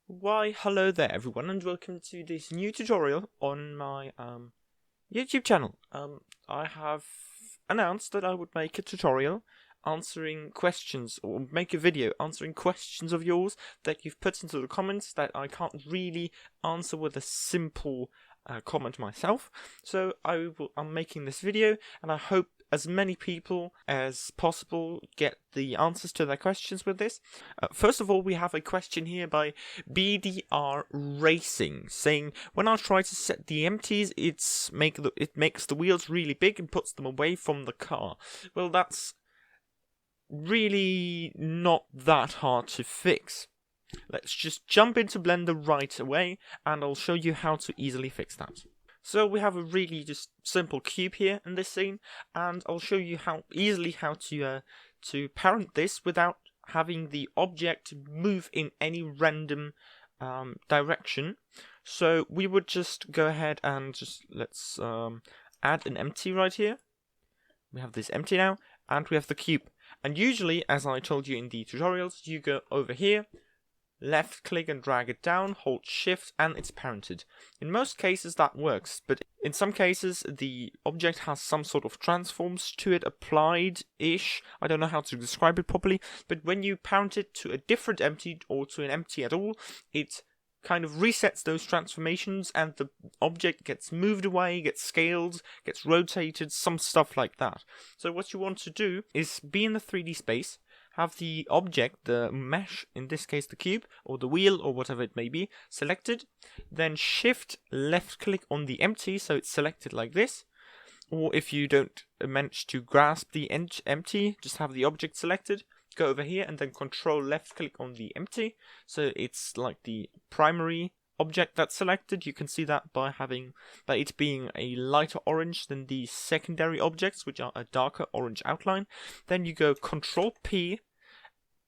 Why, hello there everyone, and welcome to this new tutorial on my YouTube channel. I have announced that I would make a tutorial answering questions, or make a video answering questions of yours that you've put into the comments that I can't really answer with a simple comment myself. So I'm making this video, and I hope as many people as possible get the answers to their questions with this. First of all, we have a question here by BDR Racing saying, when I try to set the empties, it makes the wheels really big and puts them away from the car. Well, that's really not that hard to fix. Let's just jump into Blender right away and I'll show you how to easily fix that. So we have a really just simple cube here in this scene, and I'll show you how to parent this without having the object move in any random direction. So we would just go ahead and let's add an empty right here. We have this empty now, and we have the cube. And usually, as I told you in the tutorials, you go over here, left click and drag it down, hold shift, and it's parented. In most cases that works, but in some cases the object has some sort of transforms to it applied-ish. I don't know how to describe it properly, but when you parent it to a different empty or to an empty at all, it kind of resets those transformations and the object gets moved away, gets scaled, gets rotated, some stuff like that. So what you want to do is be in the 3D space, have the object, the mesh, in this case the cube, or the wheel, or whatever it may be, selected, then shift left click on the empty, so it's selected like this, or if you don't manage to grasp the empty, just have the object selected, go over here and then control left click on the empty, so it's like the primary object that's selected. You can see that by it being a lighter orange than the secondary objects, which are a darker orange outline. Then you go Control P,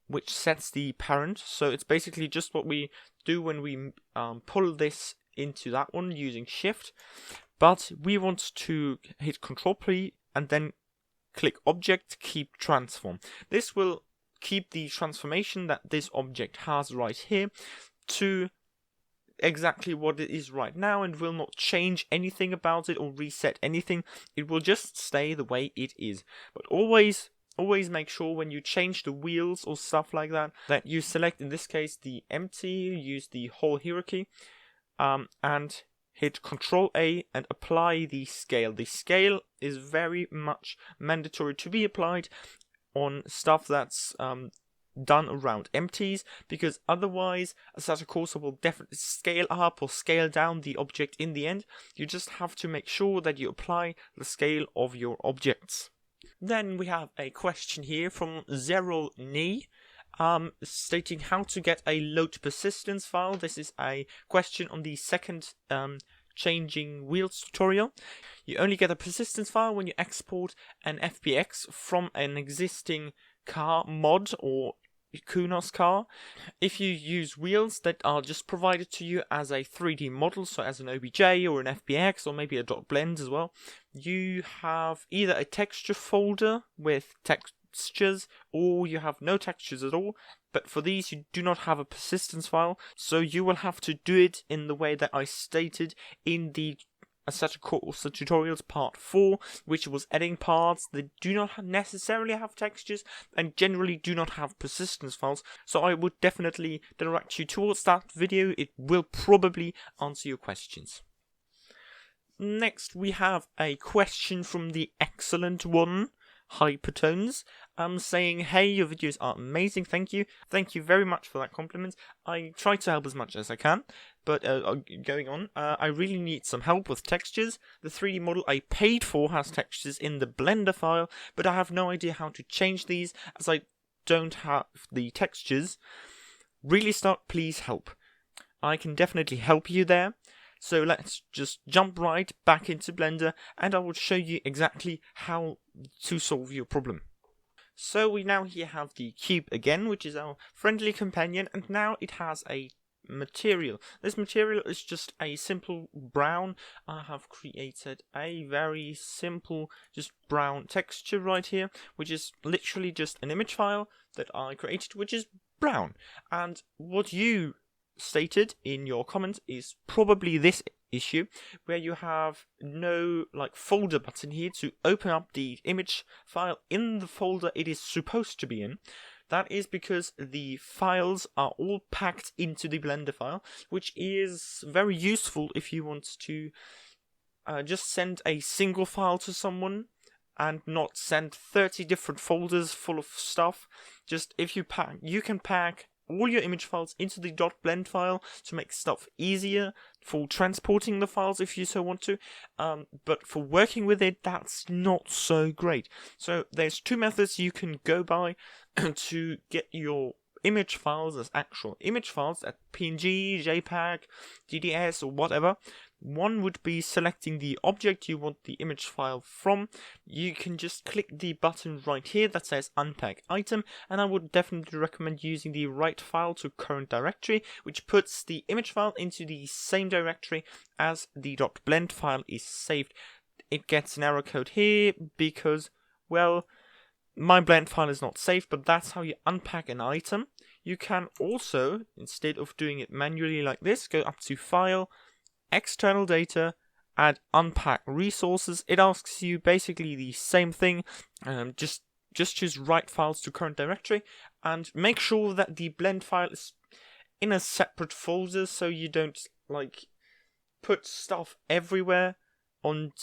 which sets the parent. So it's basically just what we do when we pull this into that one using Shift. But we want to hit Control P and then click Object, Keep Transform. This will keep the transformation that this object has right here to exactly what it is right now and will not change anything about it or reset anything. It will just stay the way it is. But always make sure when you change the wheels or stuff like that, that you select, in this case, the empty, use the whole hierarchy, and hit Control A and apply the scale. The scale is very much mandatory to be applied on stuff that's done around empties, because otherwise Assetto Corsa will definitely scale up or scale down the object in the end. You just have to make sure that you apply the scale of your objects. Then we have a question here from Zerol Ni, stating how to get a load persistence file. This is a question on the second changing wheels tutorial. You only get a persistence file when you export an FBX from an existing car mod or Kunos car. If you use wheels that are just provided to you as a 3D model, so as an OBJ or an FBX or maybe a .blend as well, you have either a texture folder with textures or you have no textures at all. But for these you do not have a persistence file, so you will have to do it in the way that I stated in the Assetto Corsa tutorials part 4, which was adding parts that do not necessarily have textures and generally do not have persistence files. So I would definitely direct you towards that video. It will probably answer your questions. Next we have a question from the excellent one, Hypertones, saying, hey, your videos are amazing, thank you very much for that compliment. I try to help as much as I can, but going on, I really need some help with textures. The 3D model I paid for has textures in the Blender file, but I have no idea how to change these as I don't have the textures. Really start, please help. I can definitely help you there. So let's just jump right back into Blender and I will show you exactly how to solve your problem. So we now here have the cube again, which is our friendly companion, and now it has a material. This material is just a simple brown. I have created a very simple just brown texture right here, which is literally just an image file that I created, which is brown. And what you stated in your comment is probably this issue, where you have no like folder button here to open up the image file in the folder it is supposed to be in. That is because the files are all packed into the Blender file, which is very useful if you want to just send a single file to someone and not send 30 different folders full of stuff. Just if you can pack all your image files into the .blend file to make stuff easier for transporting the files if you so want to, but for working with it, that's not so great. So there's two methods you can go by to get your image files as actual image files, at PNG, JPEG, DDS, or whatever. One would be selecting the object you want the image file from. You can just click the button right here that says unpack item, and I would definitely recommend using the write file to current directory, which puts the image file into the same directory as the .blend file is saved. It gets an error code here because, well, my blend file is not saved, but that's how you unpack an item. You can also, instead of doing it manually like this, go up to File, External Data, add Unpack Resources. It asks you basically the same thing, just choose Write Files to Current Directory, and make sure that the blend file is in a separate folder so you don't like put stuff everywhere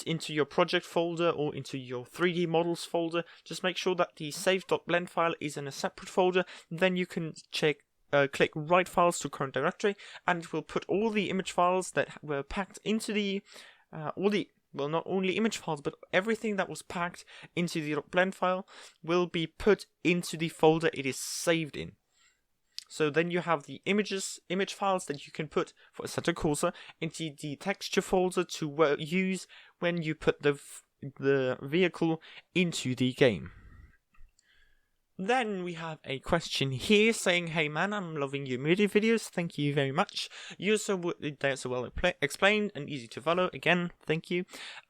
into your project folder or into your 3D models folder. Just make sure that the save.blend file is in a separate folder. Then you can click write files to current directory, and it will put all the image files that were packed into the well, not only image files, but everything that was packed into the .blend file will be put into the folder it is saved in. So then you have the image files that you can put for Assetto Corsa into the texture folder to use when you put the vehicle into the game. Then we have a question here saying, "Hey man, I'm loving your movie videos. Thank you very much. They're so well explained and easy to follow. Again, thank you.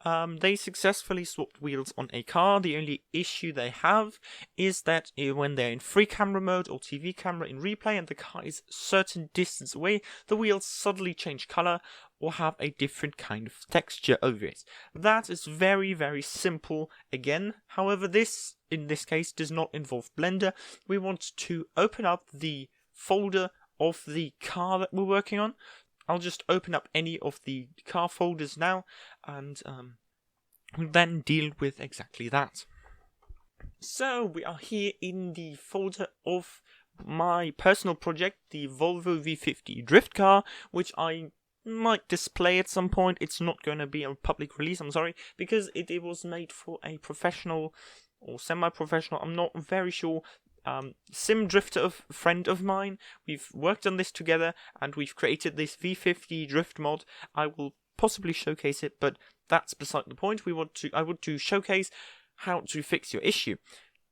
They successfully swapped wheels on a car. The only issue they have is that when they're in free camera mode or TV camera in replay and the car is a certain distance away, the wheels suddenly change color or have a different kind of texture over it. That is very, very simple again. However, in this case, does not involve Blender. We want to open up the folder of the car that we're working on. I'll just open up any of the car folders now, and we'll then deal with exactly that. So, we are here in the folder of my personal project, the Volvo V50 drift car, which I might display at some point. It's not going to be a public release, I'm sorry, because it was made for a professional or semi-professional, I'm not very sure, sim drifter friend of mine. We've worked on this together and we've created this V50 drift mod. I will possibly showcase it, but that's beside the point. I want to showcase how to fix your issue.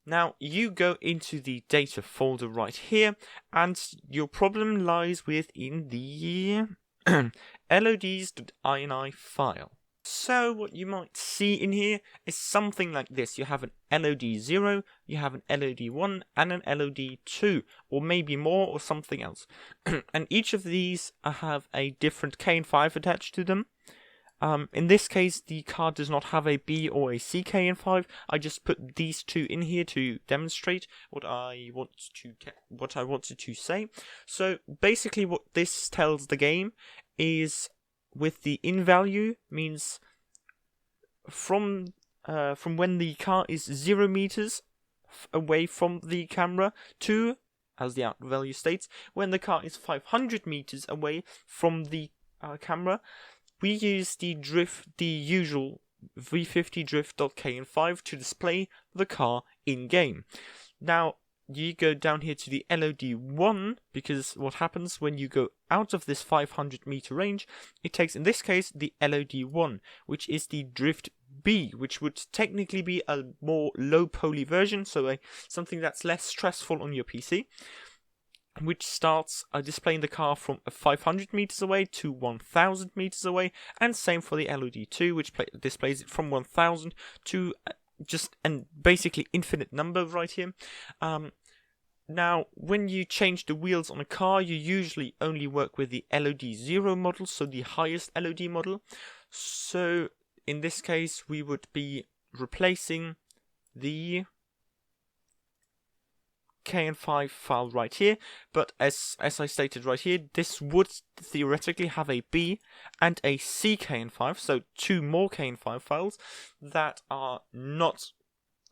Now, you go into the data folder right here, and your problem lies within the LODs.ini file. So what you might see in here is something like this. You have an LOD0, you have an LOD1, and an LOD2, or maybe more, or something else. And each of these have a different KN5 attached to them. In this case, the card does not have a B or a C KN5. I just put these two in here to demonstrate what I wanted to say. So basically, what this tells the game is, with the in value, means from when the car is 0 meters away from the camera to, as the out value states, when the car is 500 meters away from the camera. We use the usual V50 drift.kn5 to display the car in game. Now, you go down here to the LOD1, because what happens when you go out of this 500 meter range, it takes, in this case, the LOD1, which is the drift B, which would technically be a more low poly version, so something that's less stressful on your PC, which starts displaying the car from 500 meters away to 1000 meters away, and same for the LOD2, which displays it from 1000 to just basically infinite number right here. Now, when you change the wheels on a car, you usually only work with the LOD0 model, so the highest LOD model. So, in this case, we would be replacing the KN5 file right here, but as I stated right here, this would theoretically have a B and a C KN5, so 2 more KN5 files that are not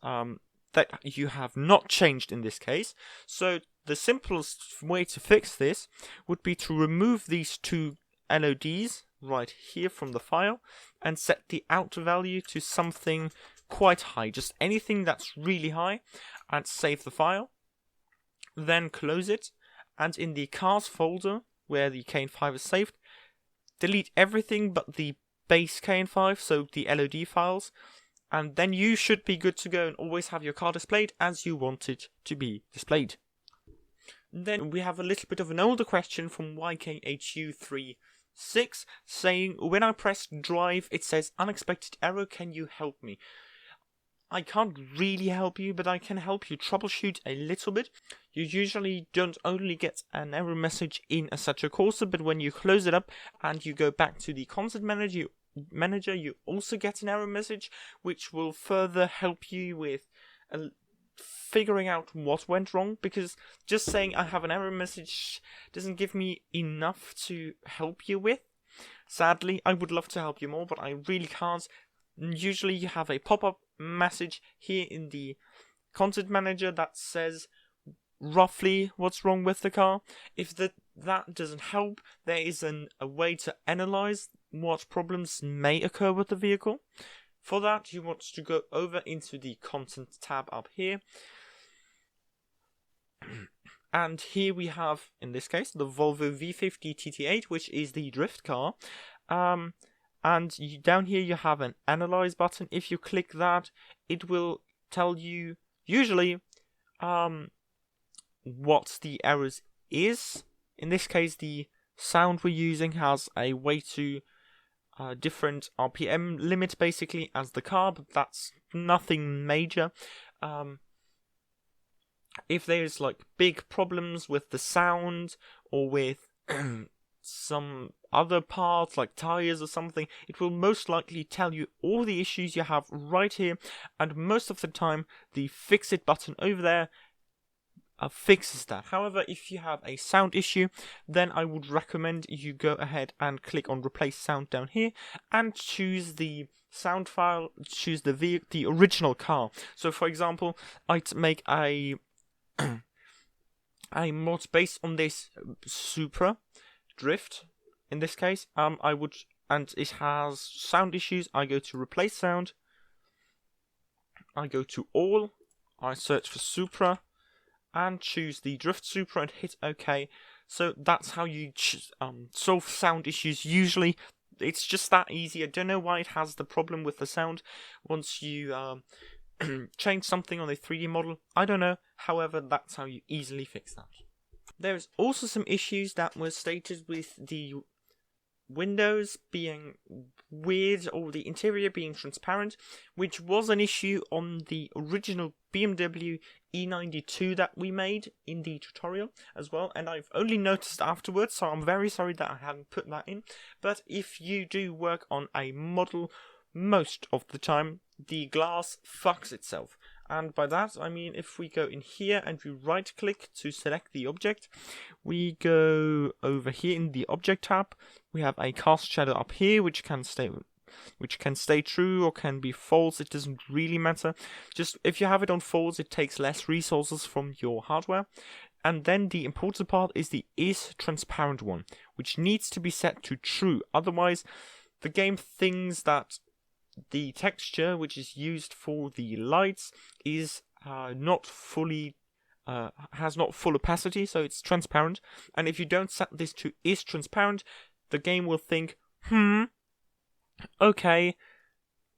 that you have not changed in this case. So the simplest way to fix this would be to remove these 2 LODs right here from the file and set the out value to something quite high, just anything that's really high, and save the file. Then close it, and in the cars folder where the KN5 is saved, delete everything but the base KN5, so the LOD files, and then you should be good to go and always have your car displayed as you want it to be displayed. Then we have a little bit of an older question from YKHU36 saying, when I press drive it says unexpected error, can you help me? I can't really help you, but I can help you troubleshoot a little bit. You usually don't only get an error message in Assetto Corsa, but when you close it up and you go back to the content manager, you also get an error message, which will further help you with figuring out what went wrong, because just saying I have an error message doesn't give me enough to help you with. Sadly, I would love to help you more, but I really can't. Usually you have a pop-up message here in the content manager that says roughly what's wrong with the car. If that doesn't help, there is a way to analyze what problems may occur with the vehicle. For that, you want to go over into the content tab up here. And here we have, in this case, the Volvo V50 TT8, which is the drift car. And down here you have an analyze button. If you click that, it will tell you usually what the errors is. In this case, the sound we're using has a way to different RPM limit basically as the car, but that's nothing major. If there's like big problems with the sound or with some other parts like tires or something, it will most likely tell you all the issues you have right here, and most of the time the fix it button over there fixes that. However, if you have a sound issue, then I would recommend you go ahead and click on replace sound down here and choose the sound file, choose the original car. So for example, I'd make a mod based on this Supra Drift. In this case, I would, and it has sound issues. I go to replace sound. I go to all. I search for Supra, and choose the Drift Supra and hit OK. So that's how you solve sound issues. Usually, it's just that easy. I don't know why it has the problem with the sound once you change something on a 3D model. I don't know. However, that's how you easily fix that. There's also some issues that were stated with the windows being weird or the interior being transparent, which was an issue on the original BMW E92 that we made in the tutorial as well, and I've only noticed afterwards, so I'm very sorry that I hadn't put that in. But if you do work on a model, most of the time the glass fucks itself. And by that I mean if we go in here and we right click to select the object, we go over here in the object tab, we have a cast shadow up here which can stay true or can be false. It doesn't really matter. Just if you have it on false, it takes less resources from your hardware. And then the important part is the is transparent one, which needs to be set to true. Otherwise the game thinks that the texture which is used for the lights is not fully has not full opacity, so it's transparent. And if you don't set this to is transparent, the game will think, okay,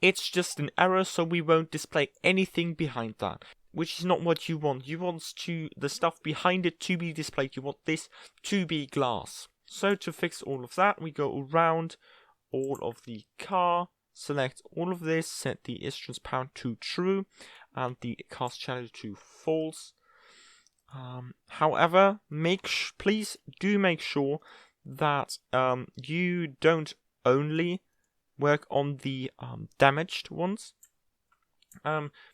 it's just an error, so we won't display anything behind that, which is not what you want. You want the stuff behind it to be displayed. You want this to be glass. So to fix all of that, we go around all of the car, select all of this, set the is transparent to true and the cast shadow to false. However, please do make sure that you don't only work on the damaged ones,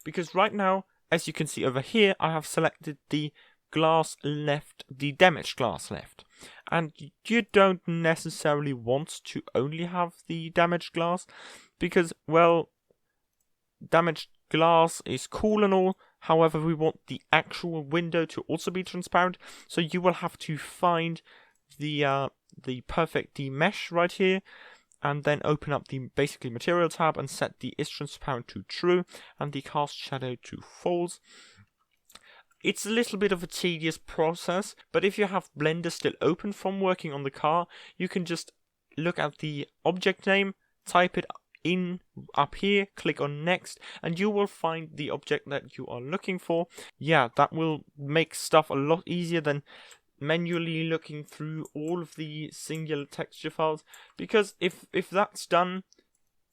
because right now, as you can see over here, I have selected the glass left, the damaged glass left, and you don't necessarily want to only have the damaged glass, because, well, damaged glass is cool and all. However, we want the actual window to also be transparent, so you will have to find the perfect demesh right here, and then open up the basically material tab and set the is transparent to true and the cast shadow to false. It's a little bit of a tedious process, but if you have Blender still open from working on the car, you can just look at the object name, type it in up here, click on next, and you will find the object that you are looking for. Yeah, that will make stuff a lot easier than manually looking through all of the singular texture files, because if that's done,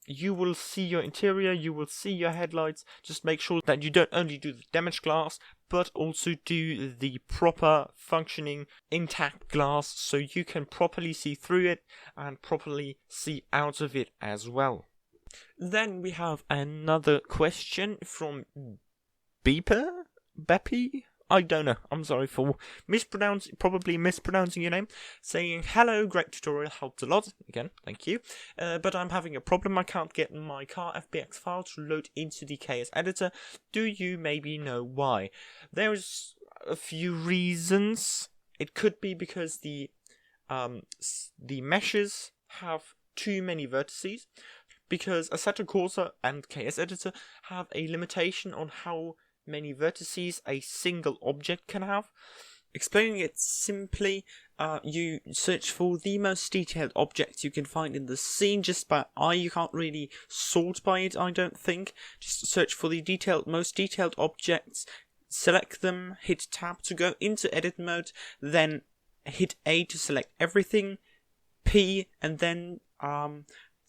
you will see your interior, you will see your headlights. Just make sure that you don't only do the damaged glass, but also do the proper functioning intact glass, so you can properly see through it and properly see out of it as well. Then we have another question from Beppy? I don't know. I'm sorry for probably mispronouncing your name. Saying, hello, great tutorial, helped a lot. Again, thank you. But I'm having a problem. I can't get my car FBX file to load into the KS editor. Do you maybe know why? There's a few reasons. It could be because the meshes have too many vertices, because Assetto Corsa and KS editor have a limitation on how many vertices a single object can have. Explaining it simply, you search for the most detailed objects you can find in the scene just by eye. You can't really sort by it, I don't think. Just search for the most detailed objects, select them, hit tab to go into edit mode, then hit A to select everything, P, and then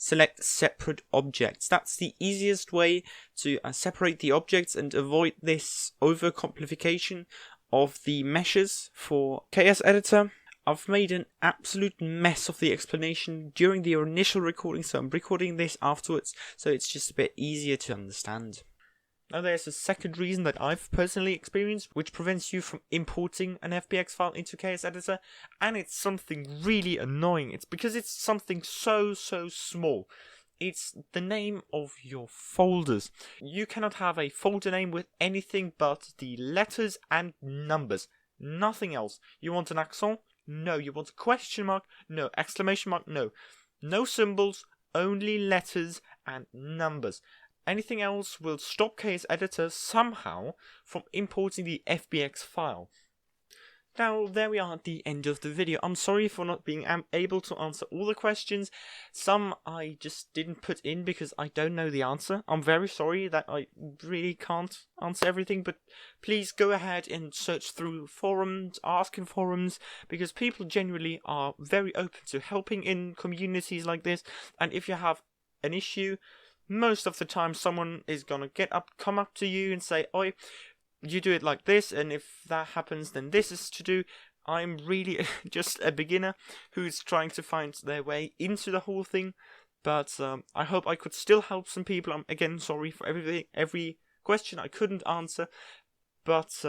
select separate objects. That's the easiest way to separate the objects and avoid this overcomplication of the meshes for KS editor. I've made an absolute mess of the explanation during the initial recording, so I'm recording this afterwards, so it's just a bit easier to understand. Now there's a second reason that I've personally experienced, which prevents you from importing an FBX file into KS editor, and it's something really annoying. It's because it's something so small. It's the name of your folders. You cannot have a folder name with anything but the letters and numbers. Nothing else. You want an accent? No. You want a question mark? No. Exclamation mark? No. No symbols, only letters and numbers. Anything else will stop KS editor somehow from importing the FBX file. Now, there we are at the end of the video. I'm sorry for not being able to answer all the questions. Some I just didn't put in because I don't know the answer. I'm very sorry that I really can't answer everything, but please go ahead and search through forums, ask in forums, because people generally are very open to helping in communities like this. And if you have an issue, most of the time someone is gonna come up to you and say, "Oi, you do it like this, and if that happens, then this is to do." I'm really just a beginner who's trying to find their way into the whole thing, but I hope I could still help some people. I'm again sorry for every question I couldn't answer, but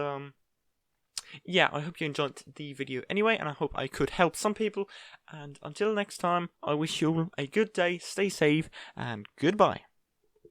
yeah, I hope you enjoyed the video anyway, and I hope I could help some people. And until next time, I wish you all a good day, stay safe, and goodbye.